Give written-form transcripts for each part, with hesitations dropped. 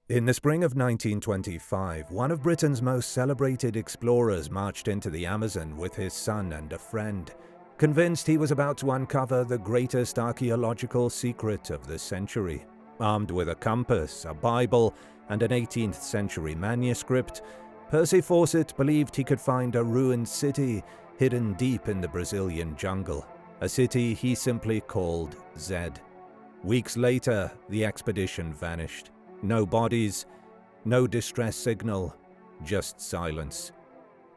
In the spring of 1925, one of Britain's most celebrated explorers marched into the Amazon with his son and a friend, convinced he was about to uncover the greatest archaeological secret of the century. Armed with a compass, a Bible, and an 18th century manuscript, Percy Fawcett believed he could find a ruined city hidden deep in the Brazilian jungle, a city he simply called Zed. Weeks later, the expedition vanished. No bodies, no distress signal, just silence.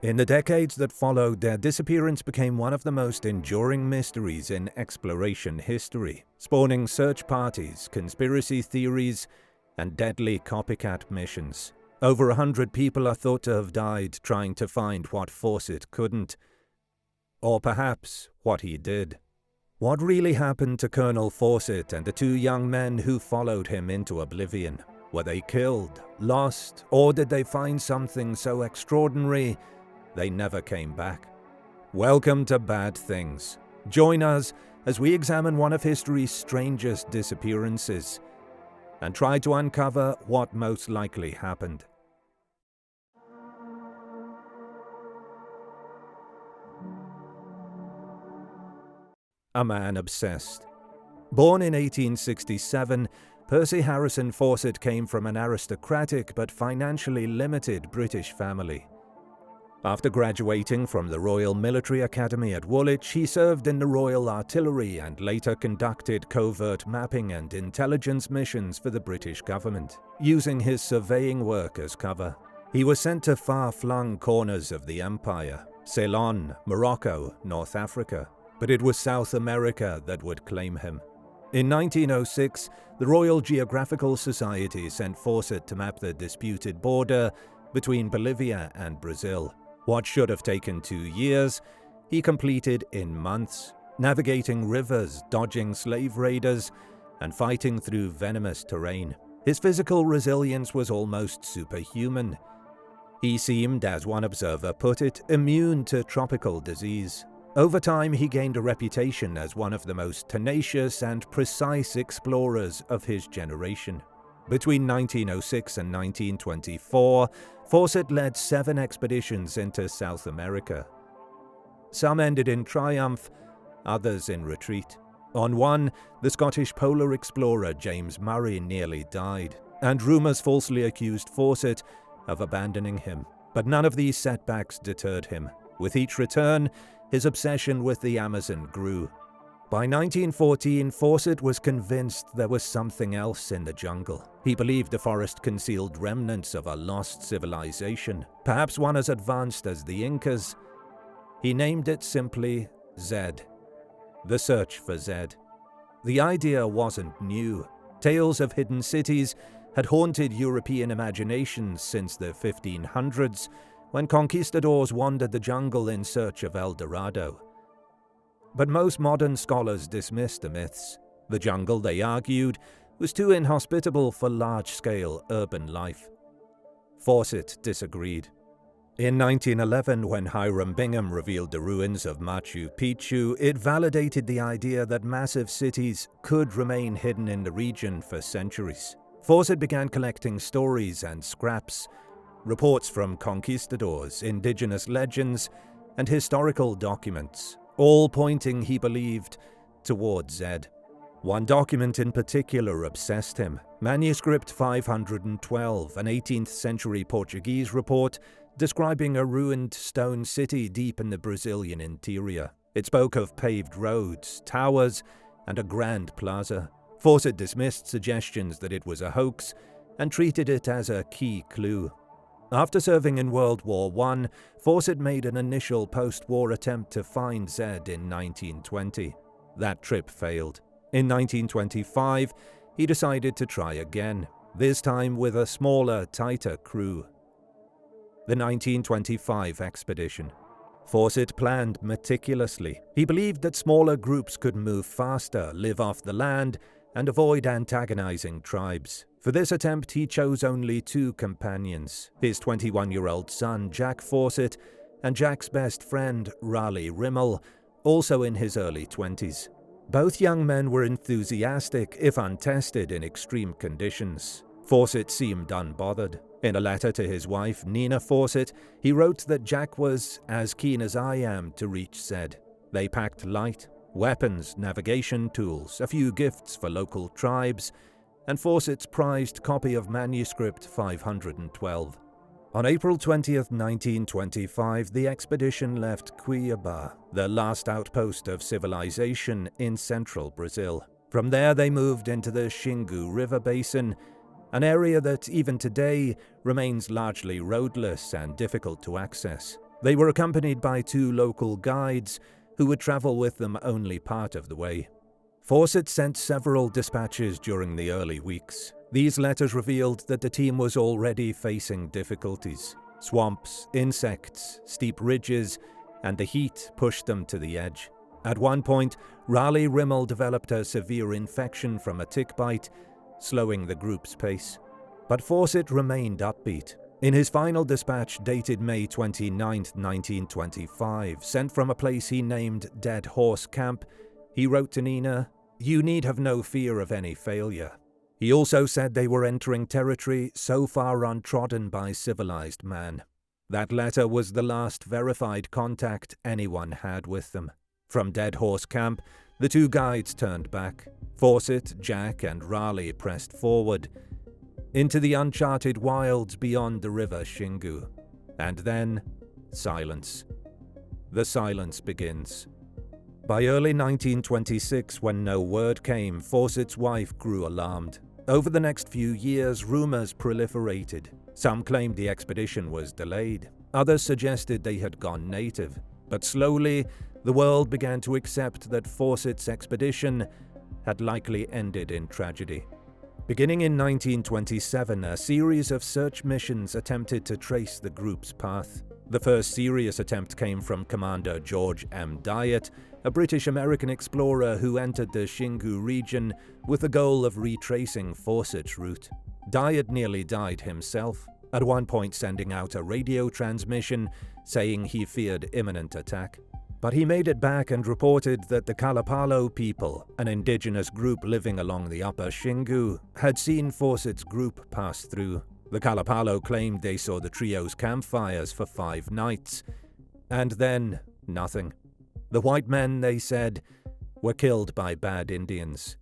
In the decades that followed, their disappearance became one of the most enduring mysteries in exploration history, spawning search parties, conspiracy theories, and deadly copycat missions. Over 100 people are thought to have died trying to find what Fawcett couldn't. Or perhaps what he did. What really happened to Colonel Fawcett and the two young men who followed him into oblivion? Were they killed, lost, or did they find something so extraordinary they never came back? Welcome to Bad Things. Join us as we examine one of history's strangest disappearances and try to uncover what most likely happened. A man obsessed. Born in 1867, Percy Harrison Fawcett came from an aristocratic but financially limited British family. After graduating from the Royal Military Academy at Woolwich, he served in the Royal Artillery and later conducted covert mapping and intelligence missions for the British government, using his surveying work as cover. He was sent to far-flung corners of the empire, Ceylon, Morocco, North Africa, but it was South America that would claim him. In 1906, the Royal Geographical Society sent Fawcett to map the disputed border between Bolivia and Brazil. What should have taken 2 years, he completed in months, navigating rivers, dodging slave raiders, and fighting through venomous terrain. His physical resilience was almost superhuman. He seemed, as one observer put it, immune to tropical disease. Over time, he gained a reputation as one of the most tenacious and precise explorers of his generation. Between 1906 and 1924, Fawcett led 7 expeditions into South America. Some ended in triumph, others in retreat. On one, the Scottish polar explorer James Murray nearly died, and rumours falsely accused Fawcett of abandoning him. But none of these setbacks deterred him. With each return, his obsession with the Amazon grew. By 1914, Fawcett was convinced there was something else in the jungle. He believed the forest concealed remnants of a lost civilization, perhaps one as advanced as the Incas. He named it simply Zed. The search for Zed. The idea wasn't new. Tales of hidden cities had haunted European imaginations since the 1500s, when conquistadors wandered the jungle in search of El Dorado. But most modern scholars dismissed the myths. The jungle, they argued, was too inhospitable for large-scale urban life. Fawcett disagreed. In 1911, when Hiram Bingham revealed the ruins of Machu Picchu, it validated the idea that massive cities could remain hidden in the region for centuries. Fawcett began collecting stories and scraps, reports from conquistadors, indigenous legends, and historical documents, all pointing, he believed, towards Zed. One document in particular obsessed him, Manuscript 512, an 18th century Portuguese report describing a ruined stone city deep in the Brazilian interior. It spoke of paved roads, towers, and a grand plaza. Fawcett dismissed suggestions that it was a hoax and treated it as a key clue. After serving in World War I, Fawcett made an initial post-war attempt to find Zed in 1920. That trip failed. In 1925, he decided to try again, this time with a smaller, tighter crew. The 1925 expedition. Fawcett planned meticulously. He believed that smaller groups could move faster, live off the land, and avoid antagonizing tribes. For this attempt, he chose only 2 companions, his 21-year-old son, Jack Fawcett, and Jack's best friend, Raleigh Rimmel, also in his early 20s. Both young men were enthusiastic, if untested, in extreme conditions. Fawcett seemed unbothered. In a letter to his wife, Nina Fawcett, he wrote that Jack was as keen as I am to reach Zed. They packed light, weapons, navigation tools, a few gifts for local tribes, and Fawcett's prized copy of manuscript 512. On April 20th, 1925, the expedition left Cuiabá, the last outpost of civilization in central Brazil. From there they moved into the Xingu River Basin, an area that even today remains largely roadless and difficult to access. They were accompanied by 2 local guides who would travel with them only part of the way. Fawcett sent several dispatches during the early weeks. These letters revealed that the team was already facing difficulties. Swamps, insects, steep ridges, and the heat pushed them to the edge. At one point, Raleigh Rimmel developed a severe infection from a tick bite, slowing the group's pace. But Fawcett remained upbeat. In his final dispatch, dated May 29, 1925, sent from a place he named Dead Horse Camp, he wrote to Nina, "You need have no fear of any failure." He also said they were entering territory so far untrodden by civilized man. That letter was the last verified contact anyone had with them. From Dead Horse Camp, the 2 guides turned back. Fawcett, Jack, and Raleigh pressed forward into the uncharted wilds beyond the river Xingu. And then, silence. The silence begins. By early 1926, when no word came, Fawcett's wife grew alarmed. Over the next few years, rumors proliferated. Some claimed the expedition was delayed. Others suggested they had gone native. But slowly, the world began to accept that Fawcett's expedition had likely ended in tragedy. Beginning in 1927, a series of search missions attempted to trace the group's path. The first serious attempt came from Commander George M. Dyatt, a British-American explorer who entered the Xingu region with the goal of retracing Fawcett's route. Dyatt nearly died himself, at one point sending out a radio transmission saying he feared imminent attack. But he made it back and reported that the Kalapalo people, an indigenous group living along the upper Xingu, had seen Fawcett's group pass through. The Kalapalo claimed they saw the trio's campfires for 5 nights, and then nothing. The white men, they said, were killed by bad Indians.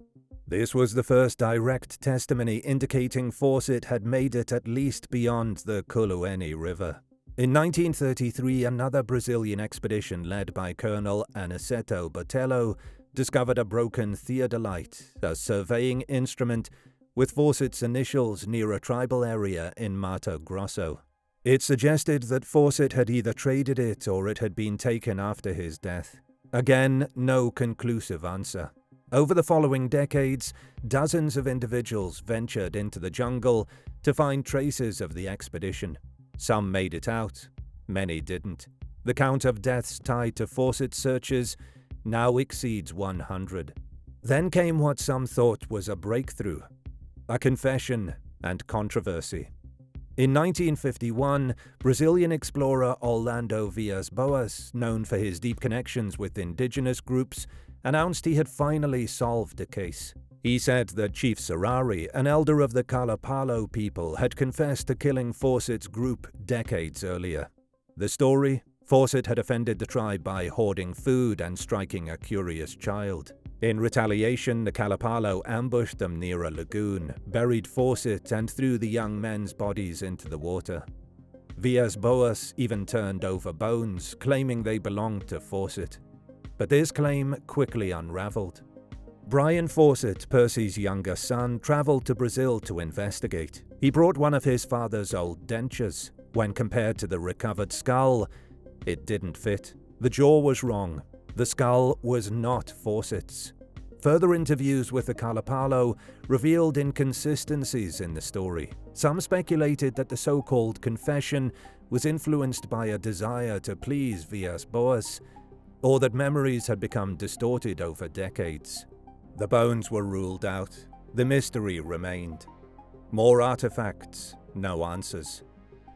This was the first direct testimony indicating Fawcett had made it at least beyond the Kuluene River. In 1933, another Brazilian expedition led by Colonel Aniceto Botelho discovered a broken theodolite, a surveying instrument with Fawcett's initials near a tribal area in Mato Grosso. It suggested that Fawcett had either traded it or it had been taken after his death. Again, no conclusive answer. Over the following decades, dozens of individuals ventured into the jungle to find traces of the expedition. Some made it out, many didn't. The count of deaths tied to Fawcett searches now exceeds 100. Then came what some thought was a breakthrough, a confession and controversy. In 1951, Brazilian explorer Orlando Villas-Boas, known for his deep connections with indigenous groups, announced he had finally solved the case. He said that Chief Serrari, an elder of the Kalapalo people, had confessed to killing Fawcett's group decades earlier. The story? Fawcett had offended the tribe by hoarding food and striking a curious child. In retaliation, the Kalapalo ambushed them near a lagoon, buried Fawcett, and threw the young men's bodies into the water. Villas-Boas even turned over bones, claiming they belonged to Fawcett. But this claim quickly unraveled. Brian Fawcett, Percy's younger son, traveled to Brazil to investigate. He brought one of his father's old dentures. When compared to the recovered skull, it didn't fit. The jaw was wrong. The skull was not Fawcett's. Further interviews with the Kalapalo revealed inconsistencies in the story. Some speculated that the so-called confession was influenced by a desire to please Villas-Boas, or that memories had become distorted over decades. The bones were ruled out. The mystery remained. More artifacts, no answers.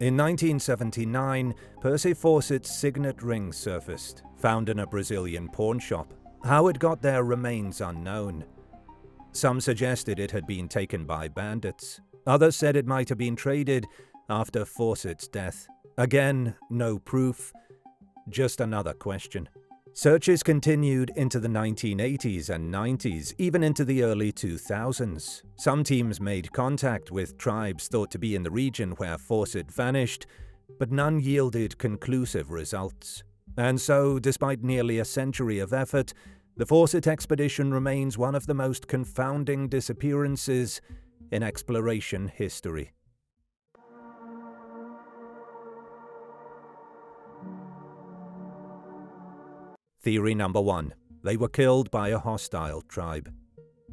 In 1979, Percy Fawcett's signet ring surfaced, found in a Brazilian pawn shop. How it got there remains unknown. Some suggested it had been taken by bandits. Others said it might have been traded after Fawcett's death. Again, no proof, just another question. Searches continued into the 1980s and 90s, even into the early 2000s. Some teams made contact with tribes thought to be in the region where Fawcett vanished, but none yielded conclusive results. And so, despite nearly a century of effort, the Fawcett expedition remains one of the most confounding disappearances in exploration history. Theory number 1. They were killed by a hostile tribe.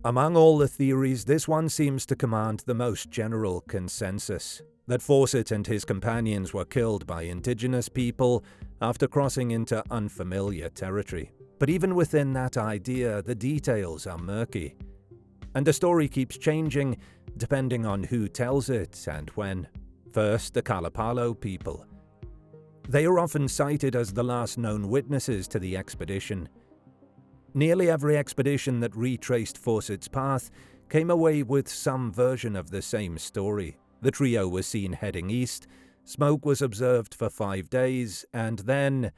Among all the theories, this one seems to command the most general consensus, that Fawcett and his companions were killed by indigenous people after crossing into unfamiliar territory. But even within that idea, the details are murky. And the story keeps changing depending on who tells it and when. First, the Kalapalo people. They are often cited as the last known witnesses to the expedition. Nearly every expedition that retraced Fawcett's path came away with some version of the same story. The trio was seen heading east, smoke was observed for 5 days, and then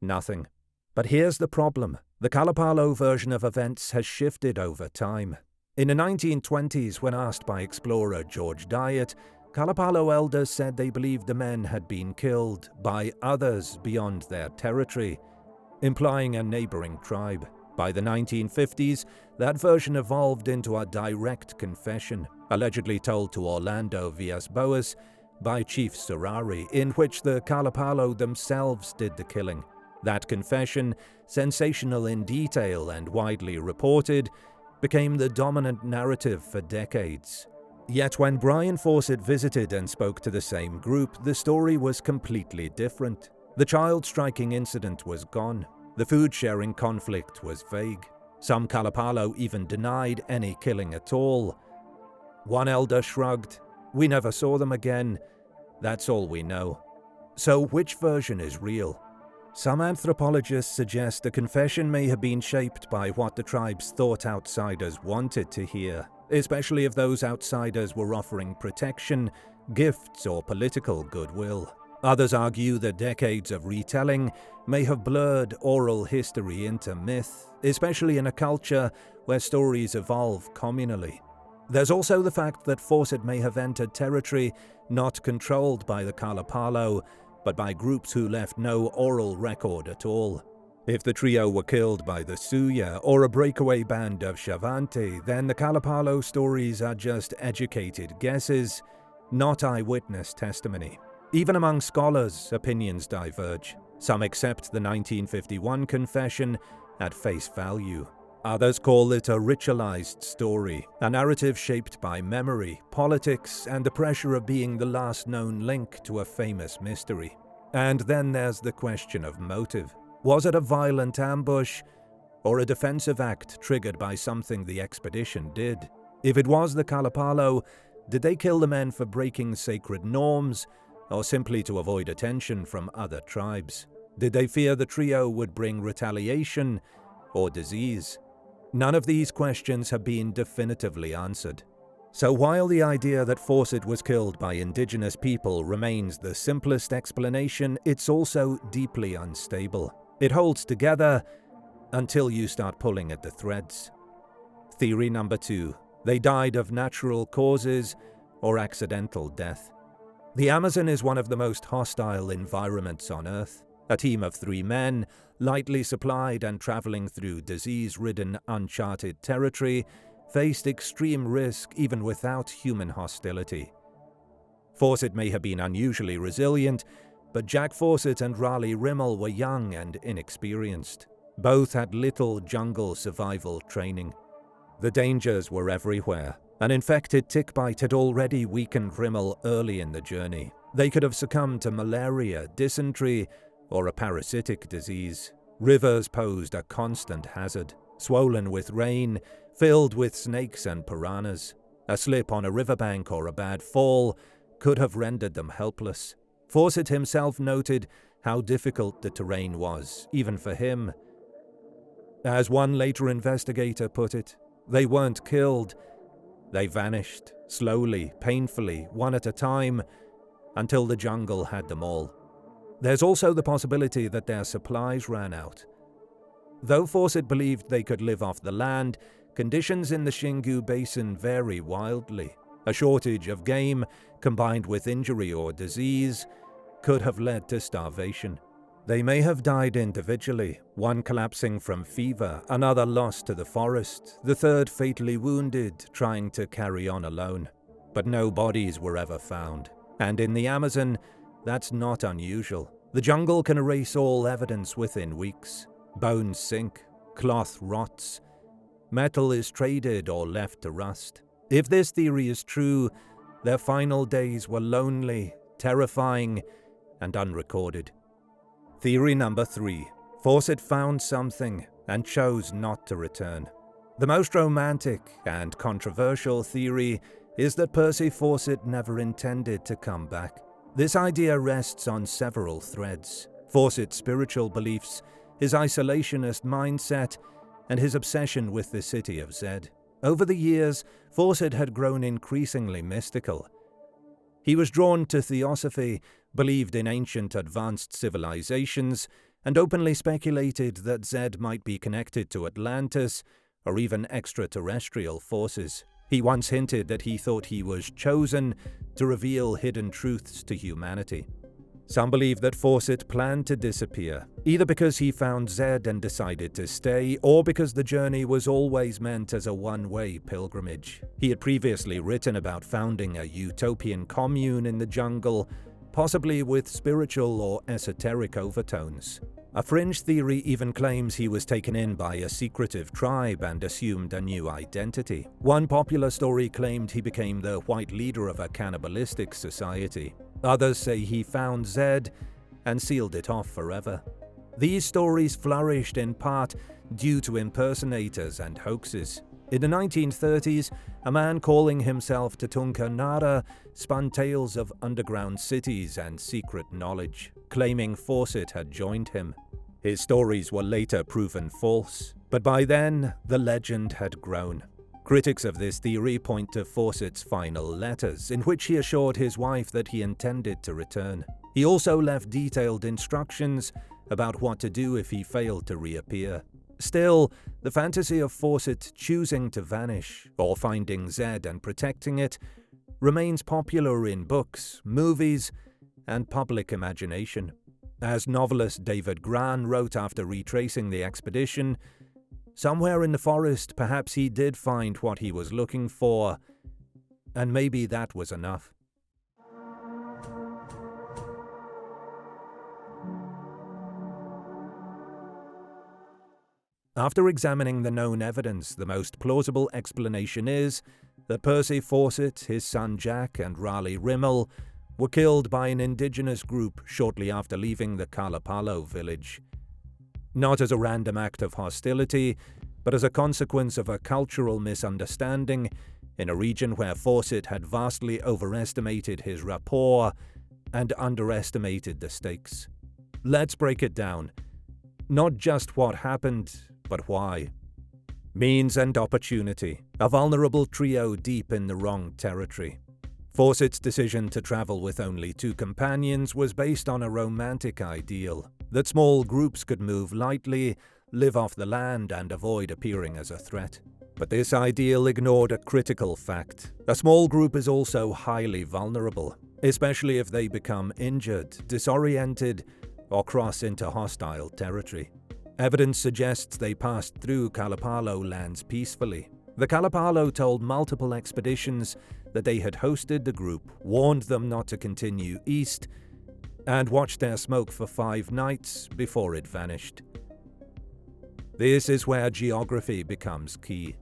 nothing. But here's the problem. The Kalapalo version of events has shifted over time. In the 1920s, when asked by explorer George Dyett, Kalapalo elders said they believed the men had been killed by others beyond their territory, implying a neighboring tribe. By the 1950s, that version evolved into a direct confession, allegedly told to Orlando Villas-Boas by Chief Serrari, in which the Kalapalo themselves did the killing. That confession, sensational in detail and widely reported, became the dominant narrative for decades. Yet when Brian Fawcett visited and spoke to the same group, the story was completely different. The child-striking incident was gone. The food-sharing conflict was vague. Some Kalapalo even denied any killing at all. One elder shrugged, "We never saw them again. That's all we know." So which version is real? Some anthropologists suggest the confession may have been shaped by what the tribes thought outsiders wanted to hear, especially if those outsiders were offering protection, gifts, or political goodwill. Others argue that decades of retelling may have blurred oral history into myth, especially in a culture where stories evolve communally. There's also the fact that Fawcett may have entered territory not controlled by the Kalapalo, but by groups who left no oral record at all. If the trio were killed by the Suya or a breakaway band of Shavante, then the Kalapalo stories are just educated guesses, not eyewitness testimony. Even among scholars, opinions diverge. Some accept the 1951 confession at face value. Others call it a ritualized story, a narrative shaped by memory, politics, and the pressure of being the last known link to a famous mystery. And then there's the question of motive. Was it a violent ambush, or a defensive act triggered by something the expedition did? If it was the Kalapalo, did they kill the men for breaking sacred norms, or simply to avoid attention from other tribes? Did they fear the trio would bring retaliation or disease? None of these questions have been definitively answered. So while the idea that Fawcett was killed by indigenous people remains the simplest explanation, it's also deeply unstable. It holds together until you start pulling at the threads. Theory number 2. They died of natural causes or accidental death. The Amazon is one of the most hostile environments on Earth. A team of 3 men, lightly supplied and traveling through disease-ridden, uncharted territory, faced extreme risk even without human hostility. Fawcett may have been unusually resilient, but Jack Fawcett and Raleigh Rimmel were young and inexperienced. Both had little jungle survival training. The dangers were everywhere. An infected tick bite had already weakened Rimmel early in the journey. They could have succumbed to malaria, dysentery, or a parasitic disease. Rivers posed a constant hazard, swollen with rain, filled with snakes and piranhas. A slip on a riverbank or a bad fall could have rendered them helpless. Fawcett himself noted how difficult the terrain was, even for him. As one later investigator put it, they weren't killed, they vanished. slowly, painfully, one at a time, until the jungle had them all. There's also the possibility that their supplies ran out. Though Fawcett believed they could live off the land, conditions in the Xingu Basin vary wildly. A shortage of game, combined with injury or disease, could have led to starvation. They may have died individually, one collapsing from fever, another lost to the forest, the third fatally wounded, trying to carry on alone. But no bodies were ever found. And in the Amazon, that's not unusual. The jungle can erase all evidence within weeks. Bones sink, cloth rots, metal is traded or left to rust. If this theory is true, their final days were lonely, terrifying, and unrecorded. Theory number 3. Fawcett found something and chose not to return. The most romantic and controversial theory is that Percy Fawcett never intended to come back. This idea rests on several threads: Fawcett's spiritual beliefs, his isolationist mindset, and his obsession with the city of Zed. Over the years, Fawcett had grown increasingly mystical. He was drawn to theosophy, believed in ancient advanced civilizations, and openly speculated that Zed might be connected to Atlantis or even extraterrestrial forces. He once hinted that he thought he was chosen to reveal hidden truths to humanity. Some believe that Fawcett planned to disappear, either because he found Zed and decided to stay, or because the journey was always meant as a one-way pilgrimage. He had previously written about founding a utopian commune in the jungle, possibly with spiritual or esoteric overtones. A fringe theory even claims he was taken in by a secretive tribe and assumed a new identity. One popular story claimed he became the white leader of a cannibalistic society. Others say he found Zed and sealed it off forever. These stories flourished in part due to impersonators and hoaxes. In the 1930s, a man calling himself Tatunka Nara spun tales of underground cities and secret knowledge, claiming Fawcett had joined him. His stories were later proven false, but by then, the legend had grown. Critics of this theory point to Fawcett's final letters, in which he assured his wife that he intended to return. He also left detailed instructions about what to do if he failed to reappear. Still, the fantasy of Fawcett choosing to vanish, or finding Zed and protecting it, remains popular in books, movies, and public imagination. As novelist David Gran wrote after retracing the expedition, somewhere in the forest perhaps he did find what he was looking for, and maybe that was enough. After examining the known evidence, the most plausible explanation is that Percy Fawcett, his son Jack, and Raleigh Rimmel were killed by an indigenous group shortly after leaving the Kalapalo village. Not as a random act of hostility, but as a consequence of a cultural misunderstanding in a region where Fawcett had vastly overestimated his rapport and underestimated the stakes. Let's break it down. Not just what happened, but why. Means and opportunity, a vulnerable trio deep in the wrong territory. Fawcett's decision to travel with only 2 companions was based on a romantic ideal, that small groups could move lightly, live off the land, and avoid appearing as a threat. But this ideal ignored a critical fact. A small group is also highly vulnerable, especially if they become injured, disoriented, or cross into hostile territory. Evidence suggests they passed through Kalapalo lands peacefully. The Kalapalo told multiple expeditions that they had hosted the group, warned them not to continue east, and watched their smoke for 5 nights before it vanished. This is where geography becomes key.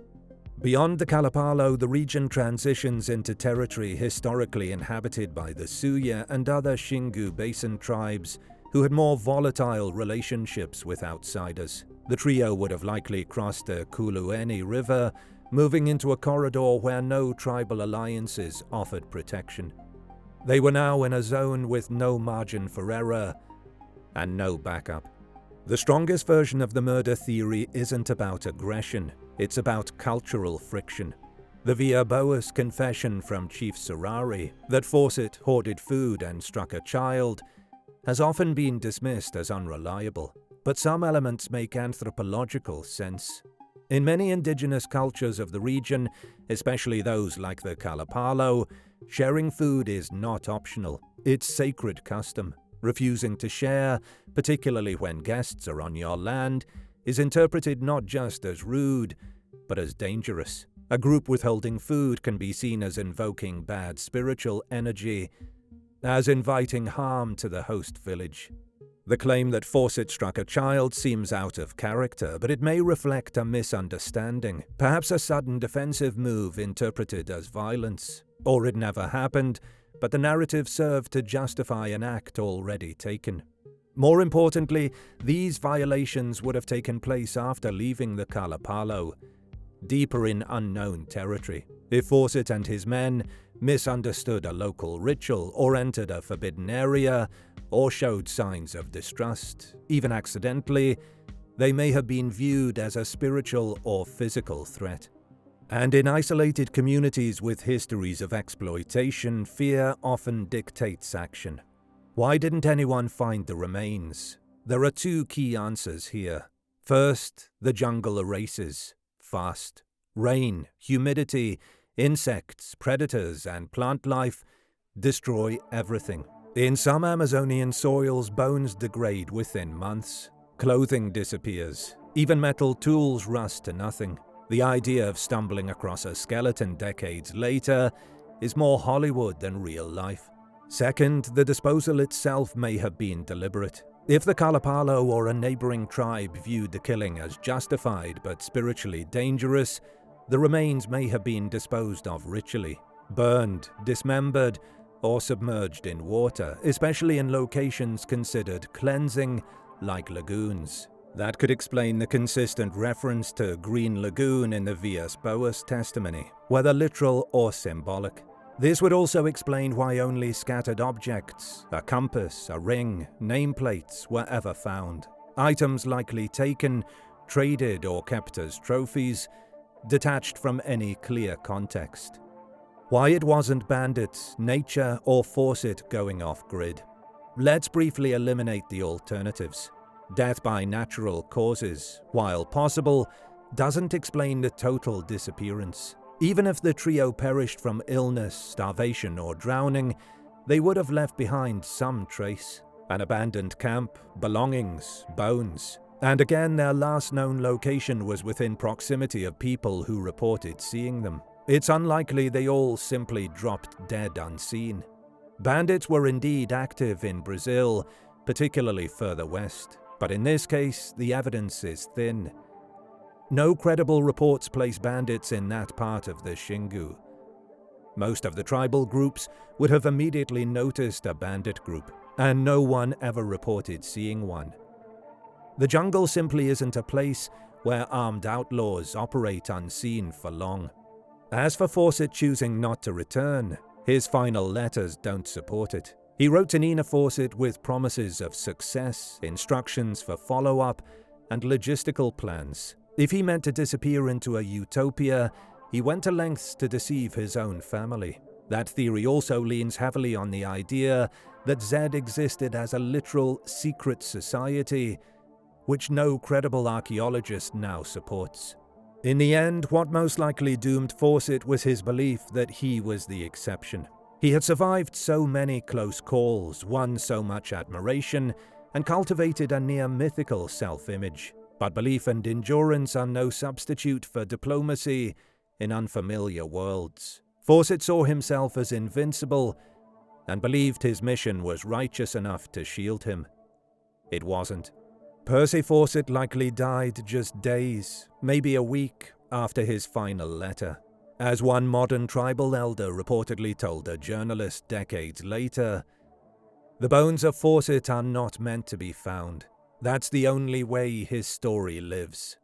Beyond the Kalapalo, the region transitions into territory historically inhabited by the Suya and other Xingu Basin tribes who had more volatile relationships with outsiders. The trio would have likely crossed the Kulueni River, moving into a corridor where no tribal alliances offered protection. They were now in a zone with no margin for error and no backup. The strongest version of the murder theory isn't about aggression, it's about cultural friction. The verbatim confession from Chief Serrari that Fawcett hoarded food and struck a child has often been dismissed as unreliable, but some elements make anthropological sense. In many indigenous cultures of the region, especially those like the Kalapalo, sharing food is not optional. It's sacred custom. Refusing to share, particularly when guests are on your land, is interpreted not just as rude, but as dangerous. A group withholding food can be seen as invoking bad spiritual energy, as inviting harm to the host village. The claim that Fawcett struck a child seems out of character, but it may reflect a misunderstanding, perhaps a sudden defensive move interpreted as violence. Or it never happened, but the narrative served to justify an act already taken. More importantly, these violations would have taken place after leaving the Kalapalo, deeper in unknown territory. If Fawcett and his men misunderstood a local ritual or entered a forbidden area or showed signs of distrust, even accidentally, they may have been viewed as a spiritual or physical threat. And in isolated communities with histories of exploitation, fear often dictates action. Why didn't anyone find the remains? There are two key answers here. First, the jungle erases fast. Rain, humidity, insects, predators, and plant life destroy everything. In some Amazonian soils, bones degrade within months. Clothing disappears. Even metal tools rust to nothing. The idea of stumbling across a skeleton decades later is more Hollywood than real life. Second, the disposal itself may have been deliberate. If the Kalapalo or a neighboring tribe viewed the killing as justified but spiritually dangerous, the remains may have been disposed of ritually, burned, dismembered, or submerged in water, especially in locations considered cleansing, like lagoons. That could explain the consistent reference to Green Lagoon in the Vias Boas testimony, whether literal or symbolic. This would also explain why only scattered objects, a compass, a ring, nameplates were ever found. Items likely taken, traded, or kept as trophies, detached from any clear context. Why it wasn't bandits, nature, or Fawcett going off-grid. Let's briefly eliminate the alternatives. Death by natural causes, while possible, doesn't explain the total disappearance. Even if the trio perished from illness, starvation, or drowning, they would have left behind some trace. An abandoned camp, belongings, bones. And again, their last known location was within proximity of people who reported seeing them. It's unlikely they all simply dropped dead unseen. Bandits were indeed active in Brazil, particularly further west. But in this case, the evidence is thin. No credible reports place bandits in that part of the Xingu. Most of the tribal groups would have immediately noticed a bandit group, and no one ever reported seeing one. The jungle simply isn't a place where armed outlaws operate unseen for long. As for Fawcett choosing not to return, his final letters don't support it. He wrote to Nina Fawcett with promises of success, instructions for follow-up, and logistical plans. If he meant to disappear into a utopia, he went to lengths to deceive his own family. That theory also leans heavily on the idea that Zed existed as a literal secret society, which no credible archaeologist now supports. In the end, what most likely doomed Fawcett was his belief that he was the exception. He had survived so many close calls, won so much admiration, and cultivated a near-mythical self-image. But belief and endurance are no substitute for diplomacy in unfamiliar worlds. Fawcett saw himself as invincible and believed his mission was righteous enough to shield him. It wasn't. Percy Fawcett likely died just days, maybe a week, after his final letter. As one modern tribal elder reportedly told a journalist decades later, "The bones of Fawcett are not meant to be found. That's the only way his story lives."